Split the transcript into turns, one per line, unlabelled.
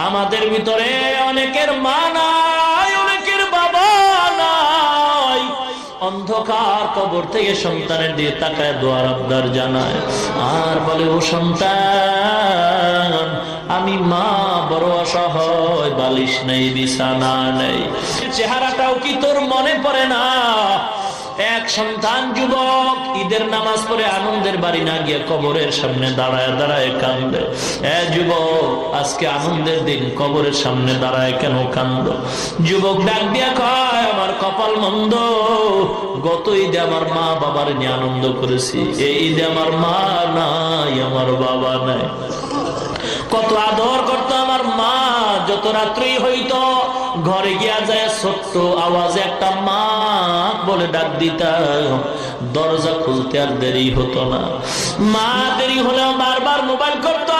আমাদের ভিতরে অনেকের মা নাই, অনেকের বাবা নাই, অন্ধকার কবর থেকে সন্তানের দিয়ে তাকায় দোয়ার আবদার জানায় আর বলে, ও সন্তান আমি মা বড় অসহায়, বালিশ নেই, বিছানা নেই। চেহারাটাও কি তোর মনে পড়ে না? এক সন্তান যুবক ঈদের নামাজ পড়ে আনন্দের বাড়ি না গিয়ে কবরের সামনে দাঁড়ায় দাঁড়ায় কান্দে। যুবক আজকে আনন্দের দিন, কবরের সামনে দাঁড়ায় কেন কান্দ? যুবক ডাক দিয়া কয়, আমার কপাল মন্দ, গত ঈদে আমার মা বাবার নিয়ে আনন্দ করেছি, এই ঈদে আমার মা নাই, আমার বাবা নাই। কত আদর করতো আমার মা, যত রাত্রি হইতো ঘরে গিয়া যায় ছোট্ট আওয়াজে একটা মা বলে ডাক দিতাম, দরজা খুলতে আর দেরি হতো না। মা দেরি হলেও বারবার মোবাইল করতো,